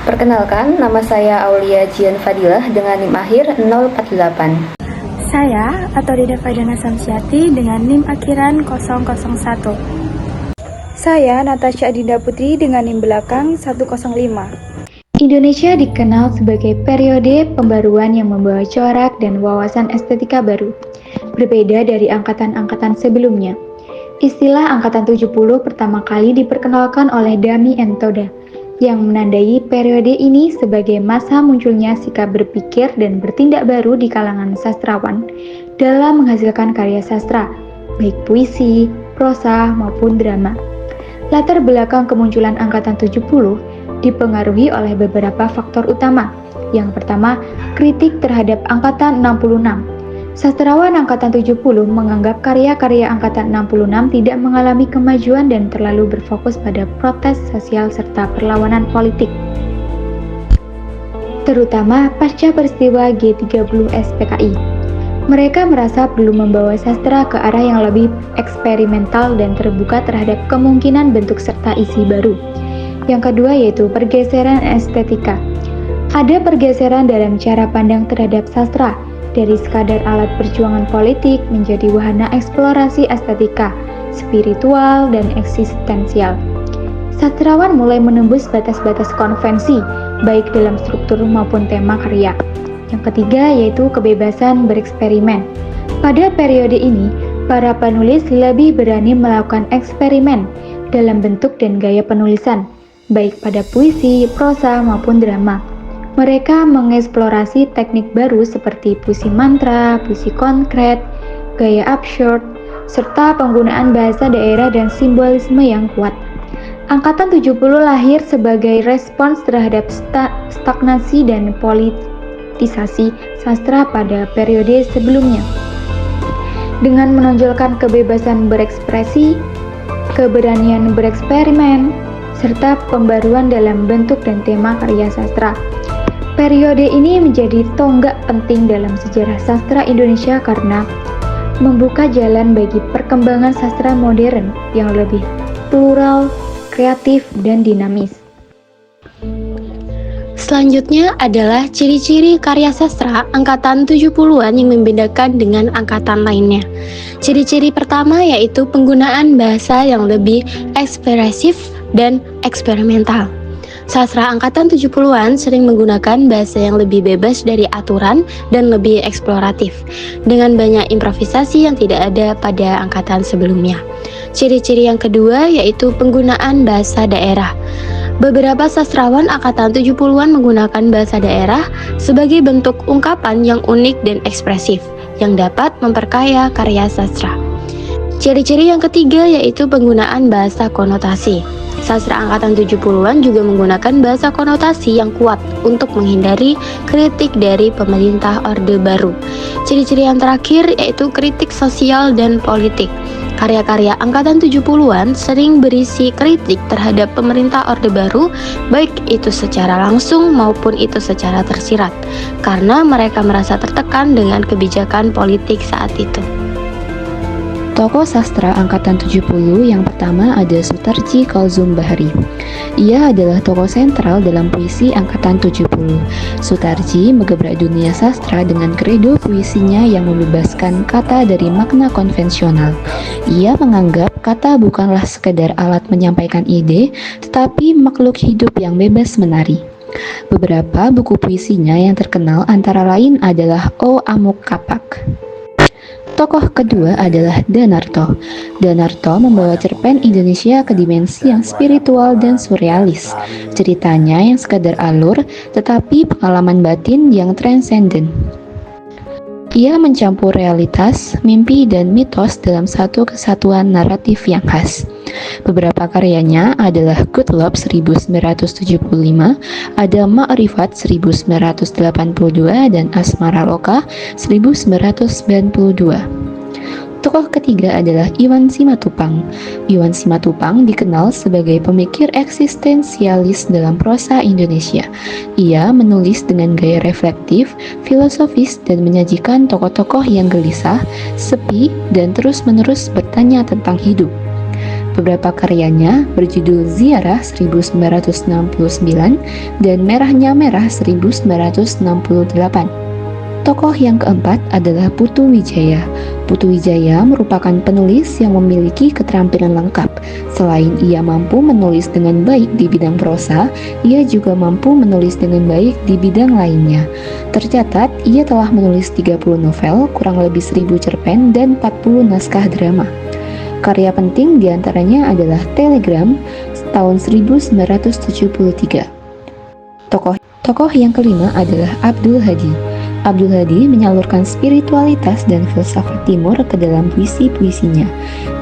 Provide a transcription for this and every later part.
Perkenalkan, nama saya Aulia Jian Fadilah dengan NIM akhir 048. Saya Atorida Faidana Samsiati dengan NIM akhiran 001. Saya Natasha Adinda Putri dengan NIM belakang 105. Indonesia dikenal sebagai periode pembaruan yang membawa corak dan wawasan estetika baru, berbeda dari angkatan-angkatan sebelumnya. Istilah Angkatan 70 pertama kali diperkenalkan oleh Dami Entoda, yang menandai periode ini sebagai masa munculnya sikap berpikir dan bertindak baru di kalangan sastrawan dalam menghasilkan karya sastra, baik puisi, prosa, maupun drama. Latar belakang kemunculan Angkatan 70 dipengaruhi oleh beberapa faktor utama. Yang pertama, kritik terhadap Angkatan 66. Sastrawan Angkatan 70 menganggap karya-karya Angkatan 66 tidak mengalami kemajuan dan terlalu berfokus pada protes sosial serta perlawanan politik. Terutama pasca peristiwa G30 SPKI. Mereka merasa perlu membawa sastra ke arah yang lebih eksperimental dan terbuka terhadap kemungkinan bentuk serta isi baru. Yang kedua yaitu pergeseran estetika. Ada pergeseran dalam cara pandang terhadap sastra, dari sekadar alat perjuangan politik menjadi wahana eksplorasi estetika, spiritual, dan eksistensial. Sastrawan mulai menembus batas-batas konvensi, baik dalam struktur maupun tema karya. Yang ketiga yaitu kebebasan bereksperimen. Pada periode ini, para penulis lebih berani melakukan eksperimen dalam bentuk dan gaya penulisan, baik pada puisi, prosa, maupun drama. Mereka mengeksplorasi teknik baru seperti puisi mantra, puisi konkret, gaya absurd, serta penggunaan bahasa daerah dan simbolisme yang kuat. Angkatan 70 lahir sebagai respons terhadap stagnasi dan politisasi sastra pada periode sebelumnya. Dengan menonjolkan kebebasan berekspresi, keberanian bereksperimen, serta pembaruan dalam bentuk dan tema karya sastra. Periode ini menjadi tonggak penting dalam sejarah sastra Indonesia karena membuka jalan bagi perkembangan sastra modern yang lebih plural, kreatif, dan dinamis. Selanjutnya adalah ciri-ciri karya sastra angkatan 70-an yang membedakan dengan angkatan lainnya. Ciri-ciri pertama yaitu penggunaan bahasa yang lebih ekspresif dan eksperimental. Sastra angkatan 70-an sering menggunakan bahasa yang lebih bebas dari aturan dan lebih eksploratif, dengan banyak improvisasi yang tidak ada pada angkatan sebelumnya. Ciri-ciri yang kedua yaitu penggunaan bahasa daerah. Beberapa sastrawan angkatan 70-an menggunakan bahasa daerah sebagai bentuk ungkapan yang unik dan ekspresif, yang dapat memperkaya karya sastra. Ciri-ciri yang ketiga yaitu penggunaan bahasa konotasi. Sastra angkatan 70-an juga menggunakan bahasa konotasi yang kuat untuk menghindari kritik dari pemerintah Orde Baru. Ciri-ciri yang terakhir yaitu kritik sosial dan politik. Karya-karya angkatan 70-an sering berisi kritik terhadap pemerintah Orde Baru, baik itu secara langsung maupun itu secara tersirat, karena mereka merasa tertekan dengan kebijakan politik saat itu. Tokoh sastra angkatan 70 yang pertama ada Sutarji Kalzum Bahri. Ia adalah tokoh sentral dalam puisi angkatan 70. Sutarji menggebrak dunia sastra dengan kredo puisinya yang membebaskan kata dari makna konvensional. Ia menganggap kata bukanlah sekedar alat menyampaikan ide, tetapi makhluk hidup yang bebas menari. Beberapa buku puisinya yang terkenal antara lain adalah O Amuk Kapak. Tokoh kedua adalah Danarto. Danarto membawa cerpen Indonesia ke dimensi yang spiritual dan surrealis. Ceritanya yang sekadar alur, tetapi pengalaman batin yang transenden. Ia mencampur realitas, mimpi, dan mitos dalam satu kesatuan naratif yang khas. Beberapa karyanya adalah Good Love 1975, ada Ma'rifat 1982, dan Asmara Loka 1992. Tokoh ketiga adalah Iwan Simatupang. Iwan Simatupang dikenal sebagai pemikir eksistensialis dalam prosa Indonesia. Ia menulis dengan gaya reflektif, filosofis, dan menyajikan tokoh-tokoh yang gelisah, sepi, dan terus-menerus bertanya tentang hidup. Beberapa karyanya berjudul Ziarah 1969 dan Merahnya Merah 1968. Tokoh yang keempat adalah Putu Wijaya. Putu Wijaya merupakan penulis yang memiliki keterampilan lengkap. Selain ia mampu menulis dengan baik di bidang prosa, ia juga mampu menulis dengan baik di bidang lainnya. Tercatat, ia telah menulis 30 novel, kurang lebih 1000 cerpen, dan 40 naskah drama. Karya penting diantaranya adalah Telegram tahun 1973. Tokoh yang kelima adalah Abdul Hadi. Abdul Hadi menyalurkan spiritualitas dan filsafat timur ke dalam puisi-puisinya.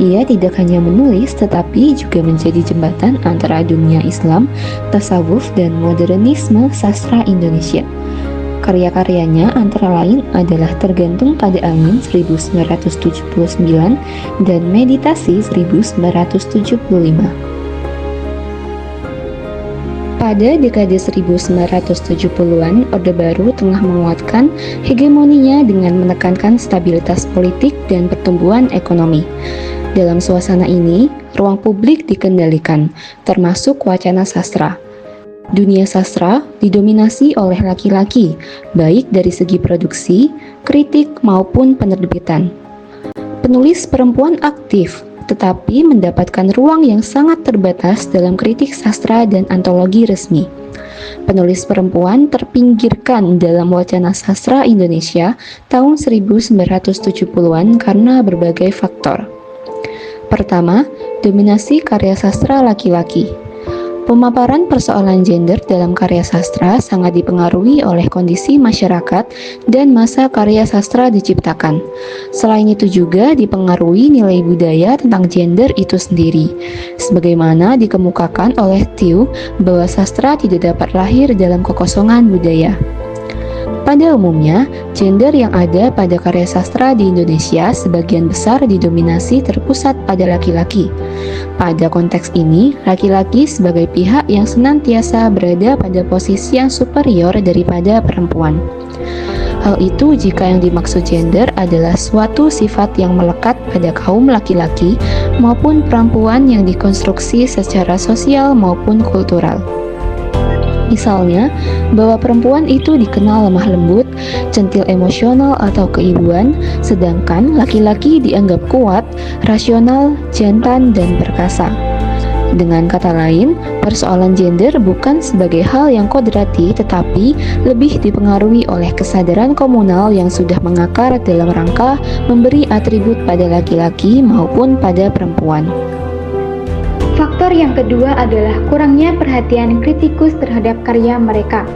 Ia tidak hanya menulis tetapi juga menjadi jembatan antara dunia Islam, tasawuf, dan modernisme sastra Indonesia. Karya-karyanya antara lain adalah Tergantung Pada Angin 1979 dan Meditasi 1975. Pada dekade 1970-an, Orde Baru tengah menguatkan hegemoninya dengan menekankan stabilitas politik dan pertumbuhan ekonomi. Dalam suasana ini, ruang publik dikendalikan, termasuk wacana sastra. Dunia sastra didominasi oleh laki-laki, baik dari segi produksi, kritik, maupun penerbitan. Penulis perempuan aktif, tetapi mendapatkan ruang yang sangat terbatas dalam kritik sastra dan antologi resmi. Penulis perempuan terpinggirkan dalam wacana sastra Indonesia tahun 1970-an karena berbagai faktor. Pertama, dominasi karya sastra laki-laki. Pemaparan persoalan gender dalam karya sastra sangat dipengaruhi oleh kondisi masyarakat dan masa karya sastra diciptakan. Selain itu juga dipengaruhi nilai budaya tentang gender itu sendiri. Sebagaimana dikemukakan oleh Thieu bahwa sastra tidak dapat lahir dalam kekosongan budaya. Pada umumnya, gender yang ada pada karya sastra di Indonesia sebagian besar didominasi terpusat pada laki-laki. Pada konteks ini, laki-laki sebagai pihak yang senantiasa berada pada posisi yang superior daripada perempuan. Hal itu jika yang dimaksud gender adalah suatu sifat yang melekat pada kaum laki-laki maupun perempuan yang dikonstruksi secara sosial maupun kultural. Misalnya, bahwa perempuan itu dikenal lemah lembut, centil emosional atau keibuan, sedangkan laki-laki dianggap kuat, rasional, jantan, dan perkasa. Dengan kata lain, persoalan gender bukan sebagai hal yang kodrati tetapi lebih dipengaruhi oleh kesadaran komunal yang sudah mengakar dalam rangka memberi atribut pada laki-laki maupun pada perempuan. Faktor yang kedua adalah kurangnya perhatian kritikus terhadap karya mereka.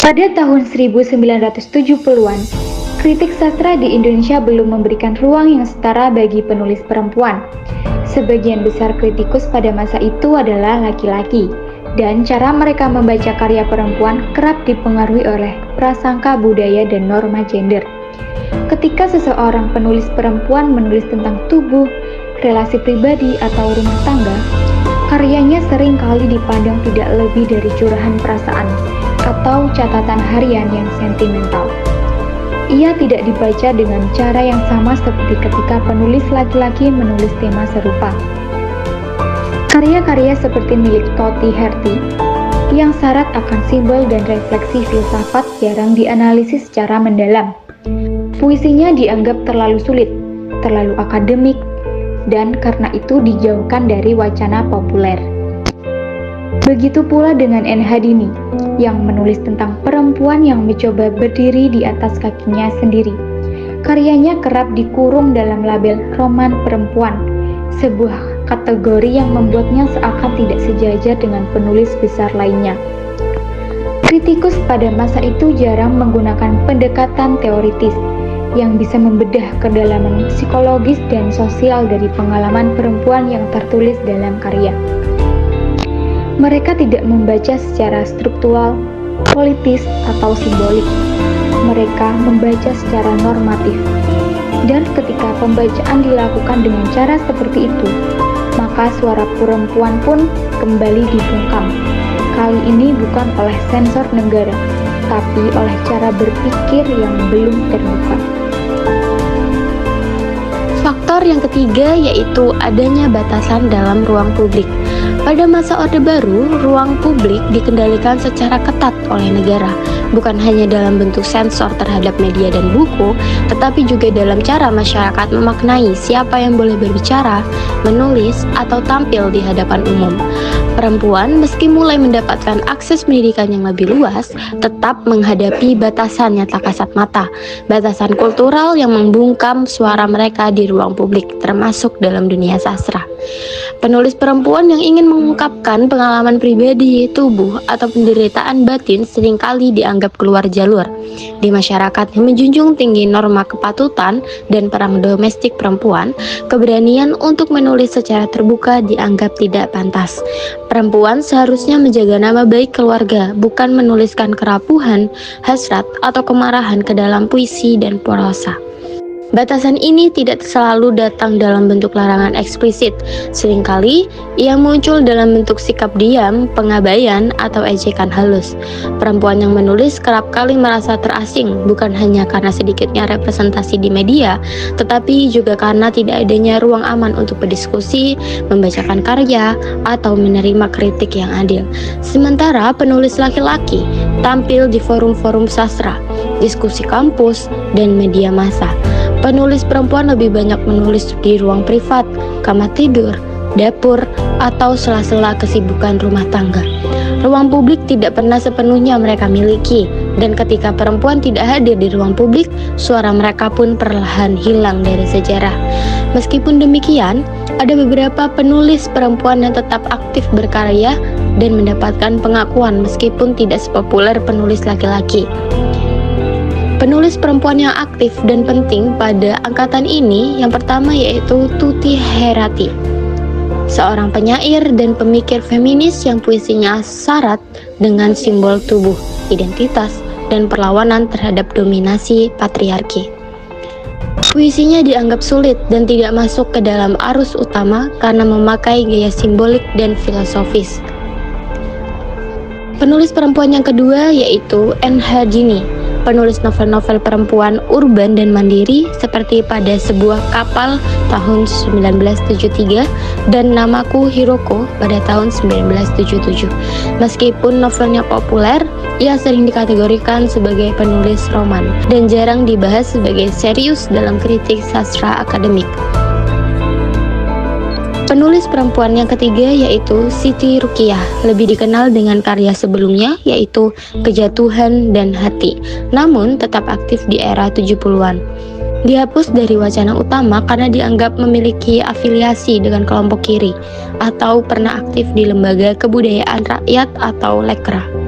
Pada tahun 1970-an, kritik sastra di Indonesia belum memberikan ruang yang setara bagi penulis perempuan. Sebagian besar kritikus pada masa itu adalah laki-laki, dan cara mereka membaca karya perempuan kerap dipengaruhi oleh prasangka budaya dan norma gender. Ketika seseorang penulis perempuan menulis tentang tubuh, relasi pribadi, atau rumah tangga, karyanya sering kali dipandang tidak lebih dari curahan perasaan atau catatan harian yang sentimental. Ia tidak dibaca dengan cara yang sama seperti ketika penulis laki-laki menulis tema serupa. Karya-karya seperti milik Toti Herti yang syarat akan simbol dan refleksi filsafat jarang dianalisis secara mendalam. Puisinya dianggap terlalu sulit, terlalu akademik, dan karena itu dijauhkan dari wacana populer. Begitu pula dengan N. Hadini yang menulis tentang perempuan yang mencoba berdiri di atas kakinya sendiri. Karyanya kerap dikurung dalam label roman perempuan, sebuah kategori yang membuatnya seakan tidak sejajar dengan penulis besar lainnya. Kritikus pada masa itu jarang menggunakan pendekatan teoritis yang bisa membedah kedalaman psikologis dan sosial dari pengalaman perempuan yang tertulis dalam karya. Mereka tidak membaca secara struktural, politis, atau simbolik. Mereka membaca secara normatif. Dan ketika pembacaan dilakukan dengan cara seperti itu, maka suara perempuan pun kembali dibungkam. Kali ini bukan oleh sensor negara, tapi oleh cara berpikir yang belum terbuka. Faktor Faktor yang ketiga yaitu adanya batasan dalam ruang publik. Pada masa Orde Baru, ruang publik dikendalikan secara ketat oleh negara, bukan hanya dalam bentuk sensor terhadap media dan buku, tetapi juga dalam cara masyarakat memaknai siapa yang boleh berbicara, menulis, atau tampil di hadapan umum. Perempuan meski mulai mendapatkan akses pendidikan yang lebih luas, tetap menghadapi batasan yang tak kasat mata, batasan kultural yang membungkam suara mereka di ruang publik, termasuk dalam dunia sastra. Penulis perempuan yang ingin mengungkapkan pengalaman pribadi, tubuh, atau penderitaan batin seringkali dianggap keluar jalur. Di masyarakat yang menjunjung tinggi norma kepatutan dan perang domestik perempuan, keberanian untuk menulis secara terbuka dianggap tidak pantas. Perempuan seharusnya menjaga nama baik keluarga, bukan menuliskan kerapuhan, hasrat, atau kemarahan ke dalam puisi dan prosa. Batasan ini tidak selalu datang dalam bentuk larangan eksplisit. Seringkali ia muncul dalam bentuk sikap diam, pengabaian, atau ejekan halus. Perempuan yang menulis kerap kali merasa terasing, bukan hanya karena sedikitnya representasi di media, tetapi juga karena tidak adanya ruang aman untuk berdiskusi, membacakan karya, atau menerima kritik yang adil. Sementara penulis laki-laki tampil di forum-forum sastra, diskusi kampus, dan media massa. Penulis perempuan lebih banyak menulis di ruang privat, kamar tidur, dapur, atau sela-sela kesibukan rumah tangga. Ruang publik tidak pernah sepenuhnya mereka miliki, dan ketika perempuan tidak hadir di ruang publik, suara mereka pun perlahan hilang dari sejarah. Meskipun demikian, ada beberapa penulis perempuan yang tetap aktif berkarya dan mendapatkan pengakuan meskipun tidak sepopuler penulis laki-laki. Penulis perempuan yang aktif dan penting pada angkatan ini yang pertama yaitu Tuti Herati, seorang penyair dan pemikir feminis yang puisinya syarat dengan simbol tubuh, identitas, dan perlawanan terhadap dominasi patriarki. Puisinya dianggap sulit dan tidak masuk ke dalam arus utama karena memakai gaya simbolik dan filosofis. Penulis perempuan yang kedua yaitu N.H. Dini, penulis novel-novel perempuan urban dan mandiri seperti Pada Sebuah Kapal tahun 1973 dan Namaku Hiroko pada tahun 1977. Meskipun novelnya populer, ia sering dikategorikan sebagai penulis roman dan jarang dibahas sebagai serius dalam kritik sastra akademik. Penulis perempuan yang ketiga yaitu Siti Ruqyah, lebih dikenal dengan karya sebelumnya yaitu Kejatuhan dan Hati, namun tetap aktif di era 70-an. Dihapus dari wacana utama karena dianggap memiliki afiliasi dengan kelompok kiri atau pernah aktif di lembaga kebudayaan rakyat atau Lekra.